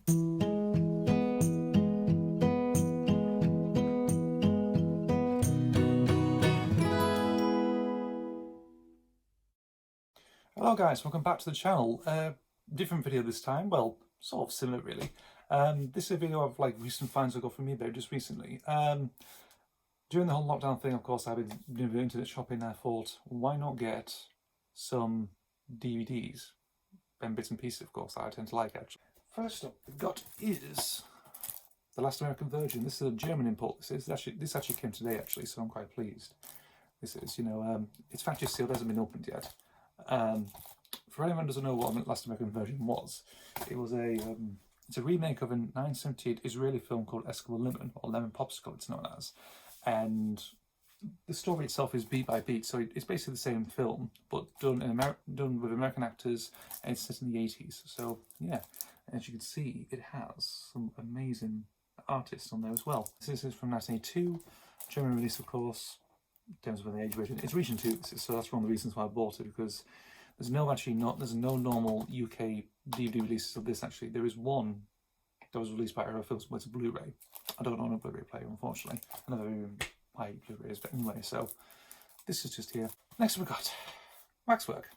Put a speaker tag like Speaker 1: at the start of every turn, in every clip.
Speaker 1: Hello guys, welcome back to the channel. Different video this time, well, sort of similar really. This is a video of like recent finds I got from eBay just recently. During the whole lockdown thing, of course, I've been doing internet shopping and I thought, why not get some DVDs and bits and pieces, of course, that I tend to like actually. First up we've got is The Last American Virgin. This is a German import. This actually came today actually, so I'm quite pleased. This is, it's factory sealed, hasn't been opened yet. For anyone who doesn't know what Last American Virgin was, it's a remake of a 1978 Israeli film called Eskimo Lemon, or Lemon Popsicle it's known as, and the story itself is beat by beat, so it's basically the same film but done with American actors, and it's set in the 80s. So yeah, as you can see, it has some amazing artists on there as well. This is from 1982, German release of course. In terms of the age rating, it's region 2, so that's one of the reasons why I bought it, because there's no normal UK DVD releases of this actually. There is one that was released by Aerofilms, but it's a Blu-ray. I don't own a Blu-ray player, unfortunately. I never even buy Blu-rays, but anyway, so this is just here. Next we've got Waxwork.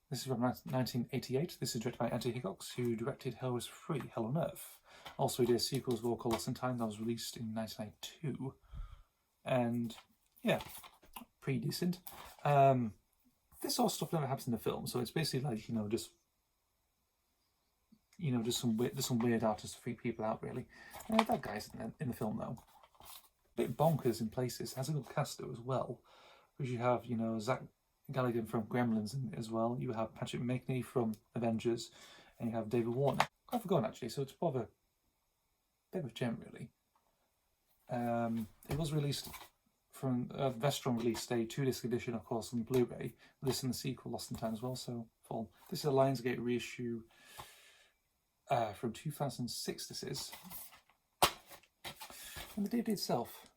Speaker 1: This is from 1988. This is directed by Andy Hickox, who directed Hell Was Free, Hell on Earth. Also he did a sequel as well called Lost in Time that was released in 1992. And yeah, pretty decent. This sort of stuff never happens in the film, so it's basically like just some weird artists to freak people out really. That guy's in the film though. A bit bonkers in places. Has a good cast though as well, because you have Zach Galligan from Gremlins as well. You have Patrick Macnee from Avengers, and you have David Warner. Quite forgotten actually, so it's a bit of a gem really. It was released from Vestron released a 2-disc edition, of course, on Blu-ray. This and the sequel, Lost in Time, as well. So, full. This is a Lionsgate reissue from 2006. This is, and the DVD itself,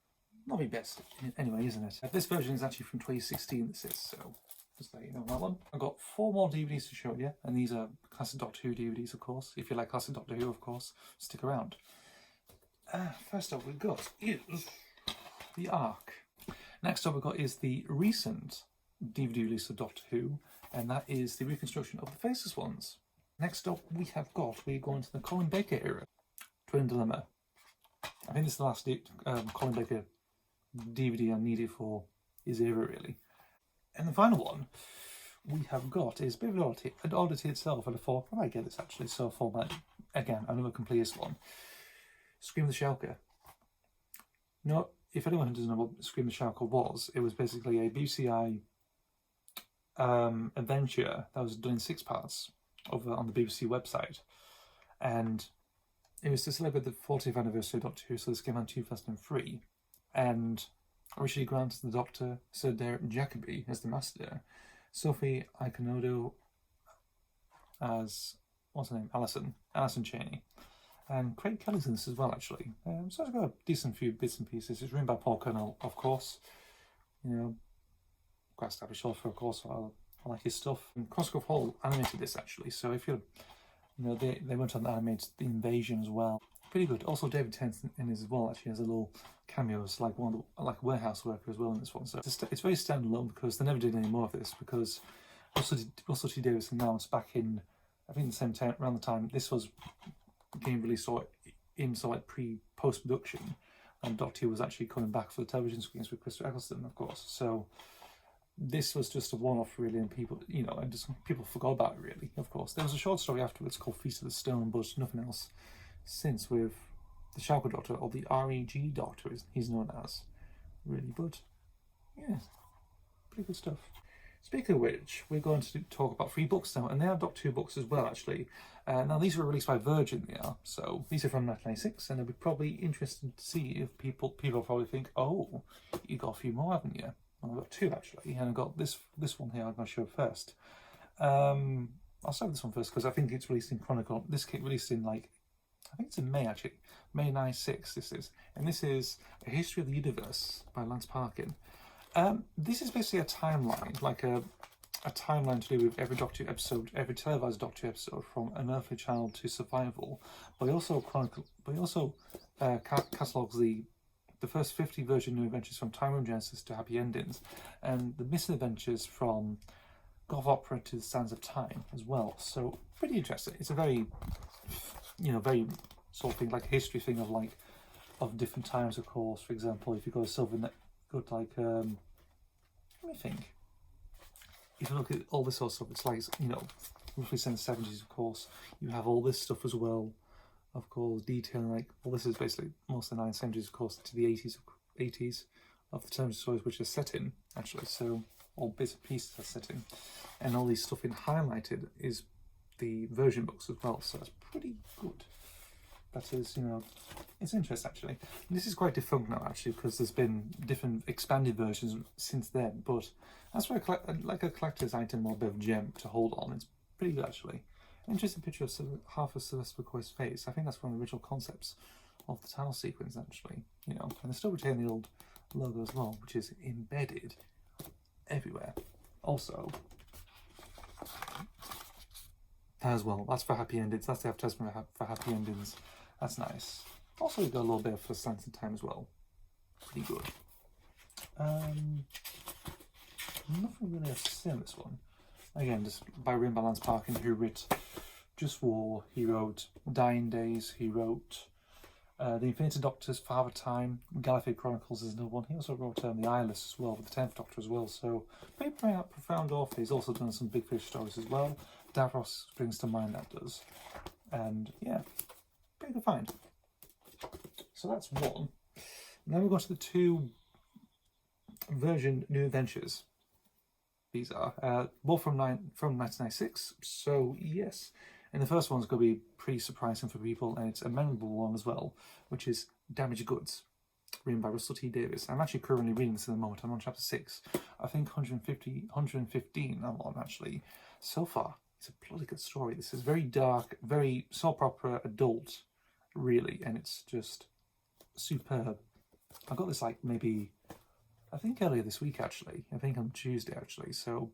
Speaker 1: not the best anyway, isn't it? This version is actually from 2016. This is, so just let you know that one. I've got 4 more DVDs to show you, and these are classic Doctor Who DVDs, of course. If you like classic Doctor Who, of course, stick around. First up, we've got is the Ark. Next up we've got is the recent DVD release of Doctor Who, and that is the reconstruction of the Faceless Ones. Next up we're going to the Colin Baker era, Twin Dilemma. I think this is the last Colin Baker DVD I needed for his era really. And the final one we have got is a bit of an oddity itself, and I thought I might get this actually, so for that, again, another completist one. Scream the Shalka. No, if anyone doesn't know what Scream the Shalka was, it was basically a BCI adventure that was done in 6 parts over on the BBC website, and it was to celebrate the 40th anniversary of Doctor Who, so this came out in 2003, and originally granted the Doctor Sir Derek Jacobi as the Master, Sophie Ikonodo as, what's her name, Alison Cheney, and Craig Kelly's in this as well actually. So it's got a decent few bits and pieces. It's written by Paul Connell, of course, quite established author, of course, so I like his stuff. And Cosgrove Hall animated this actually, so if you're, they went on to animate The Invasion as well. Pretty good. Also David Tennant in this as well actually has a little cameos, like a warehouse worker as well in this one. So it's very standalone because they never did any more of this, because Russell T Davies announced back in, I think the same time, around the time this was getting released, or in post production, and Doctor Who was actually coming back for the television screens with Christopher Eccleston, of course. So this was just a one-off really, and people, and just people forgot about it really. Of course, there was a short story afterwards called Feast of the Stone, but nothing else since with the Shalka Doctor, or the REG Doctor, he's known as, really. But yeah, pretty good stuff. Speaking of which, we're going to talk about 3 books now, and they are Doctor Who books as well, actually. Now, these were released by Virgin, they are, so these are from 1996, and it'll be probably interesting to see if people probably think, oh, you got a few more, haven't you? Well, I've got 2, actually, and I've got this one here I'm going to show first. I'll start with this one first, because I think it's released in Chronicle. This came released in, I think it's in May, actually. May 96, this is. And this is A History of the Universe by Lance Parkin. This is basically a timeline, like a a timeline to do with every Doctor Who episode, every televised Doctor Who episode, from Unearthly Child to Survival. But he also catalogues the first 50 Virgin New Adventures from Time Room Genesis to Happy Endings, and the missing adventures from God of Opera to the Sands of Time as well. So pretty interesting. It's a very, very sort of thing, like a history thing of different times, of course. For example, if you go to let me think. If you look at all this sort of stuff, it's like, roughly in the 70s, of course. You have all this stuff as well, of course, detailing, like, well, this is basically most of the 1970s, of course, to the 80s of the terms of stories which are set in, actually. So all bits and pieces are set in. And all these stuff in highlighted is the version books as well. So that's pretty good. That is, it's interesting, actually. And this is quite defunct now, actually, because there's been different expanded versions since then. But that's why like a collector's item or a bit of gem to hold on. It's pretty good, actually. Interesting picture of half of Sylvester McCoy's face. I think that's one of the original concepts of the title sequence, actually. And they still retain the old logo as well, which is embedded everywhere. Also, as well, that's for Happy Endings. That's the advertisement for Happy Endings. That's nice. Also, we've got a little bit for Sands of Time as well. Pretty good. Nothing really else to say on this one. Again, just by Rainbow Lance Parkin, who wrote Just War, he wrote Dying Days, he wrote The Infinity Doctors, Father Time, Gallifrey Chronicles is another one. He also wrote The Eyeless as well, with the 10th Doctor as well. So, very profound author. He's also done some Big Fish stories as well. Davros springs to mind, that does. And yeah, pretty good find. So that's one. Now we go to the two Virgin New Adventures. These are both from 1996. So yes, and the first one's going to be pretty surprising for people, and it's a memorable one as well, which is Damaged Goods, written by Russell T Davies. I'm actually currently reading this at the moment. I'm on chapter 6. I think 115 I'm on, actually. So far, it's a bloody good story. This is very dark, very soap opera adult, really, and it's just superb. I got this like maybe, I think earlier this week, actually. I think on Tuesday, actually. So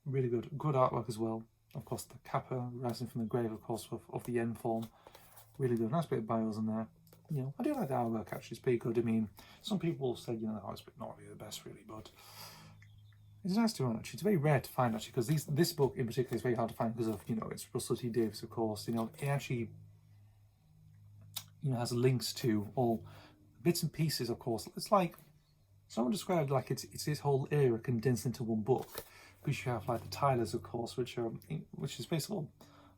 Speaker 1: really good artwork as well. Of course, the Kappa rising from the grave, of course, of the N form. Really good. Nice bit of bios in there. I do like the artwork, actually. It's pretty good. I mean, some people say, oh, it's not really the best, really, but it's nice to own, actually. It's very rare to find, actually, because this book in particular is very hard to find because of, it's Russell T Davies, of course. It actually, has links to all bits and pieces, of course. It's like, someone described like it's this whole era condensed into one book, because you have like the Tylers, of course, which is basically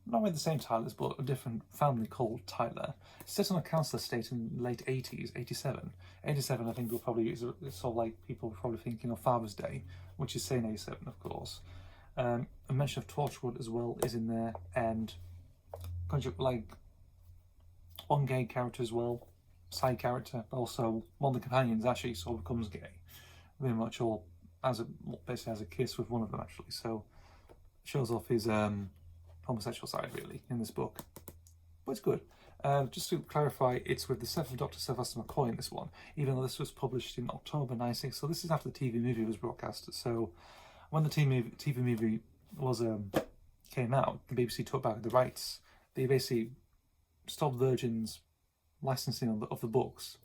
Speaker 1: not really the same Tylers, but a different family called Tyler. It's set on a council estate in the late 80s, 87. 87, I think, will probably it's sort of like people will probably think, Father's Day, which is saying 87, of course. A mention of Torchwood as well is in there, and like one gay character as well, side character, but also one of the companions actually sort of becomes gay, very much, or basically has a kiss with one of them, actually. So shows off his homosexual side, really, in this book. But it's good. Just to clarify, it's with the 7th Doctor Sylvester McCoy in this one, even though this was published in October 96. So this is after the TV movie was broadcast. So when the TV movie was came out, the BBC took back the rights. They basically stopped Virgin's licensing of the books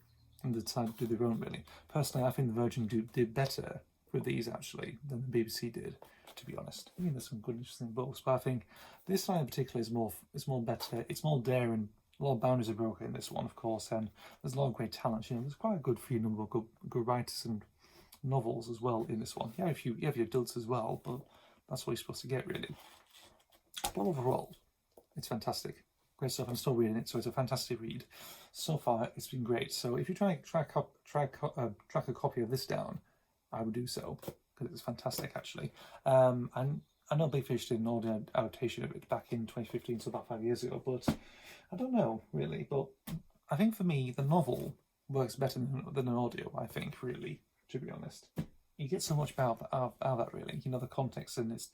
Speaker 1: and decided to do their own, really. Personally, I think the Virgin did better with these, actually, than the BBC did, to be honest. I mean, there's some good, interesting books, but I think this line in particular is more better. It's more daring. A lot of boundaries are broken in this one, of course, and there's a lot of great talent. There's quite a good few number of good writers and novels as well in this one. You have your adults as well, but that's what you're supposed to get, really. But overall, it's fantastic. Great stuff. I'm still reading it, so it's a fantastic read. So far, it's been great. So if you try to track a copy of this down, I would do so, because it's fantastic, actually. And I know Big Fish did an audio adaptation of it back in 2015, so about 5 years ago, but I don't know, really. But I think for me, the novel works better than an audio, I think, really, to be honest. You get so much out of that, really. The context, and it's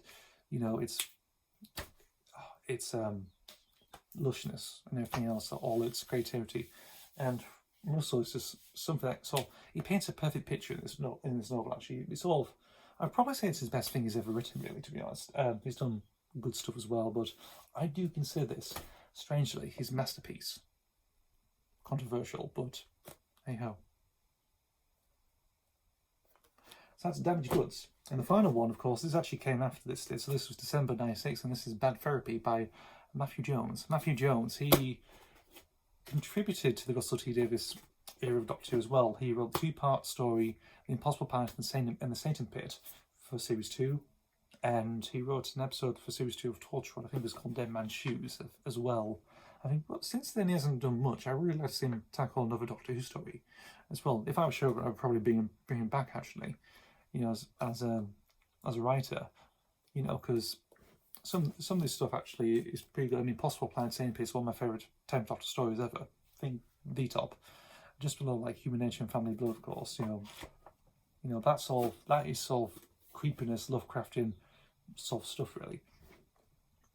Speaker 1: lushness and everything else, all its creativity. And Russell is just something that he paints a perfect picture in this novel, actually. It's all I'd probably say it's his best thing he's ever written, really, to be honest. He's done good stuff as well, but I do consider this, strangely, his masterpiece. Controversial, but hey ho. So that's Damaged Goods. And the final one, of course, this actually came after this. So this was December 96, and this is Bad Therapy by Matthew Jones. Matthew Jones, he contributed to the Russell T Davies era of Doctor Who as well. He wrote the 2-part story, The Impossible Planet and the Satan Pit for Series 2. And he wrote an episode for Series 2 of Torture, I think it was called Dead Man's Shoes as well. I think, but since then he hasn't done much. I really like to see him tackle another Doctor Who story as well. If I was showrunner, I would probably bring him back, actually, you know, as a writer, you know, because some of this stuff actually is pretty good. I mean, Possible Planet Satan Pit is one of my favourite 10th Doctor stories ever. I think the top, just below like Human Nature and Family Blood, of course. You know that is sort of creepiness, Lovecraftian sort of stuff, really.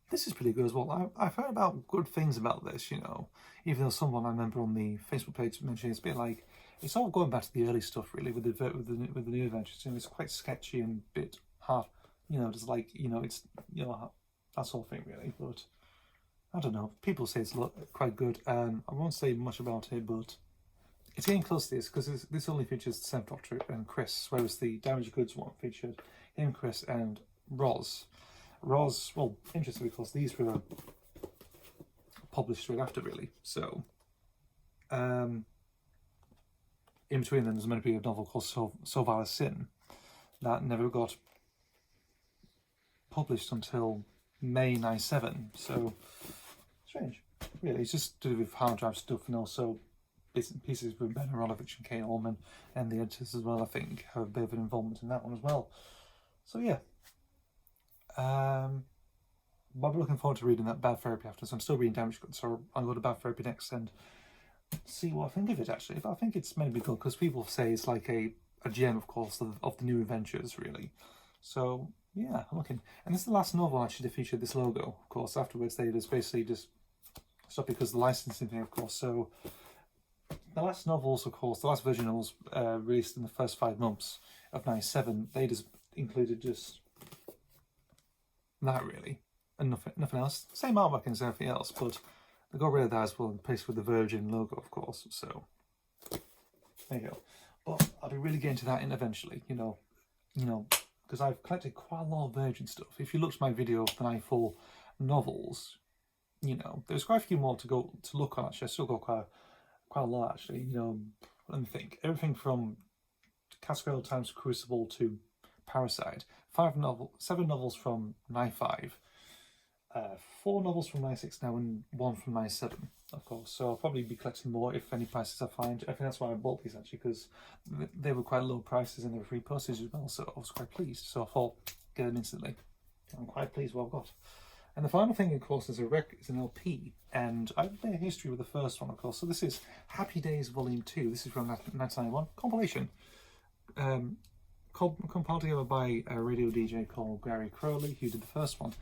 Speaker 1: This is pretty good as well. I've heard about good things about this, you know, even though someone I remember on the Facebook page mentioned it's a bit like, it's all going back to the early stuff, really, with the new adventures. You know, it's quite sketchy and a bit hard, you know, just like, you know, it's, you know, that sort of thing, really. But I don't know. People say it's quite good. I won't say much about it, but it's getting close to this because this only features the 7th Doctor and Chris, whereas the Damaged Goods one featured him, Chris, and Roz. Roz, well, interesting because these were published straight after, really. So, in between them, there's meant to be a novel called So Vile a Sin that never got published until May 97. So, strange. Really, it's just to do with hard drive stuff and also bits and pieces with Ben Aronovich and Kate Allman and the editors as well, I think, have a bit of an involvement in that one as well. So, yeah. But I'm looking forward to reading that Bad Therapy after, so I'm still reading Damaged Goods, so I'll go to Bad Therapy next and see what I think of it, actually. I think it's meant to be good, because people say it's like a gem, of course, of the new adventures, really. So, yeah, I'm looking. And this is the last novel, actually, to feature this logo, of course. Afterwards, they just basically just stopped because of the licensing thing, of course. So, the last novels, of course, the last version novels released in the first 5 months of 97, they just included just that, really, and nothing else. Same artwork and everything else, but they got rid of that as well and replaced with the Virgin logo, of course. So there you go. But I'll be really getting to that in eventually, you know, because I've collected quite a lot of Virgin stuff. If you looked at my video of the Nightfall novels, you know, there's quite a few more to look on. Actually, I still got quite a lot, actually. You know, let me think. Everything from Cascade Times Crucible to Parasite, 7 novels from 95, 4 novels from 96 now, and 1 from 97, of course. So I'll probably be collecting more if any prices I find. I think that's why I bought these, actually, because they were quite low prices and they were free postage as well. So I was quite pleased. So I thought, get them instantly. I'm quite pleased with what I've got. And the final thing, of course, is an LP, and I have a history with the first one, of course. So this is Happy Days Volume 2. This is from 1991, compilation. Compiled together by a radio DJ called Gary Crowley, who did the first one.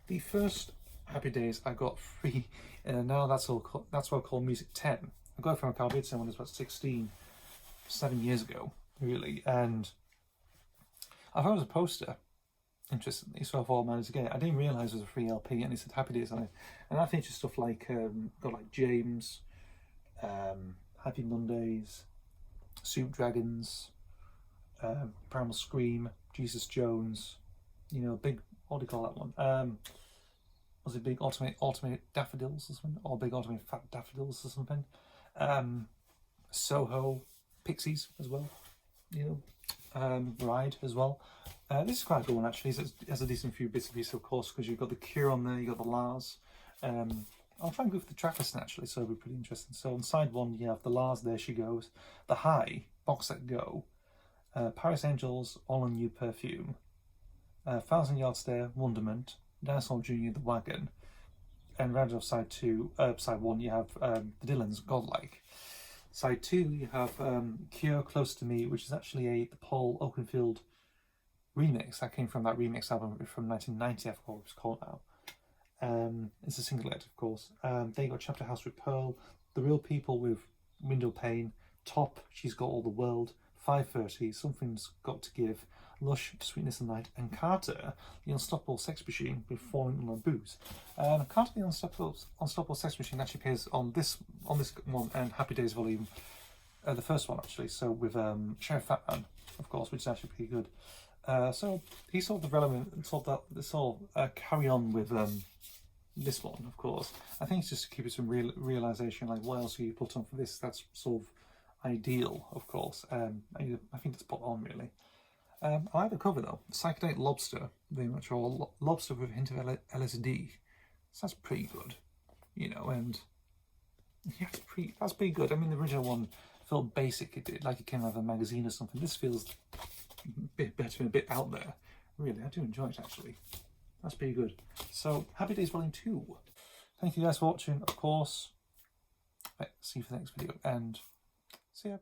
Speaker 1: The first Happy Days I got free, and now that's what I call Music 10. I got it from a pal when I was about 16, 7 years ago, really, and I thought it was a poster, interestingly, so I thought I managed to get it. I didn't realise it was a free LP, and it said Happy Days on it, and that features stuff like, got like James, Happy Mondays, Soup Dragons, Primal Scream, Jesus Jones, you know, big, what do you call that one? Was it Big Ultimate Daffodils or something? Or Big Ultimate Fat Daffodils or something? Soho, Pixies as well, you know, Ride as well. This is quite a good one, actually. It has a decent few bits and pieces, of course, because you've got the Cure on there, you've got the Lars. I'll try and go for the track list, actually, so it'll be pretty interesting. So on side 1, you have the Lars, There She Goes, the High, Box Set Go, Paris Angels, All on You Perfume, 1,000 Yard Stare, Wonderment, Dinosaur Jr., The Wagon, and rounded off side 1, you have the Dylans, Godlike. Side 2, you have Cure, Close to Me, which is actually the Paul Oakenfold remix. That came from that remix album from 1990, I forgot what it's called now. It's a singlet, of course. Then you got Chapter House with Pearl, The Real People with Window Pane, Top, She's Got All the World, 5:30, Something's Got to Give, Lush, Sweetness and Light, and Carter, the Unstoppable Sex Machine with Falling on Booze. Carter, the Unstoppable Sex Machine actually appears on this one and Happy Days Volume, the first one actually. So with Sheriff Fatman, of course, which is actually pretty good. So he sort of relevant, sort of that this all carry on with this one, of course. I think it's just to keep it some realization, like what else can you put on for this? That's sort of ideal, of course. I think that's spot on, really. I like the cover though. Psychedelic Lobster, very much, or lobster with a hint of LSD. So that's pretty good, you know. And yeah, that's pretty good. I mean, the original one felt basic. It did, like it came out of a magazine or something. This feels a bit better and a bit out there. Really, I do enjoy it actually. That's pretty good. So, Happy Days Volume 2. Thank you guys for watching, of course. Right, see you for the next video, and see ya.